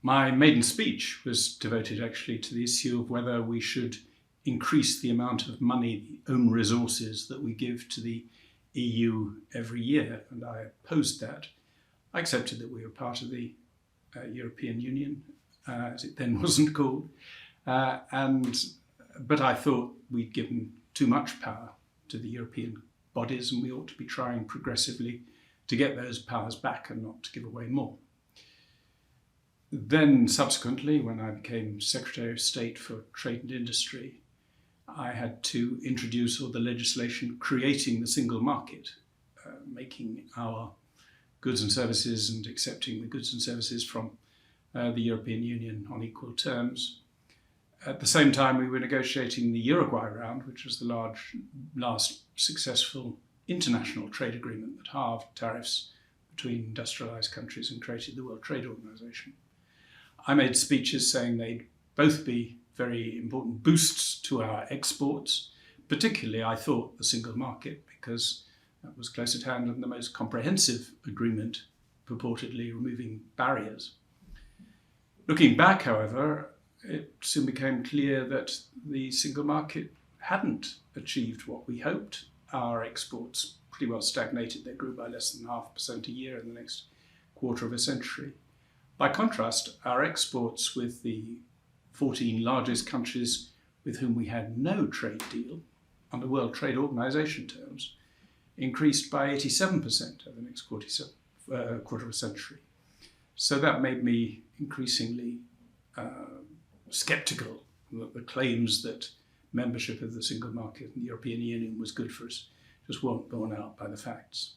My maiden speech was devoted actually to the issue of whether we should increase the amount of money, the own resources that we give to the EU every year, and I opposed that. I accepted that we were part of the European Union, as it then wasn't called, but I thought we'd given too much power to the European bodies, and we ought to be trying progressively to get those powers back and not to give away more. Then subsequently, when I became Secretary of State for Trade and Industry, I had to introduce all the legislation creating the single market, making our goods and services and accepting the goods and services from the European Union on equal terms. At the same time, we were negotiating the Uruguay round, which was the last successful international trade agreement that halved tariffs between industrialized countries and created the World Trade Organization. I made speeches saying they'd both be very important boosts to our exports. Particularly, I thought the single market, because that was close at hand and the most comprehensive agreement, purportedly removing barriers. Looking back, however, it soon became clear that the single market hadn't achieved what we hoped. Our exports pretty well stagnated. They grew by less than 0.5% a year in the next quarter of a century. By contrast, our exports with the 14 largest countries with whom we had no trade deal, under World Trade Organization terms, increased by 87% over the next quarter of a century. So that made me increasingly sceptical that the claims that membership of the single market in the European Union was good for us just weren't borne out by the facts.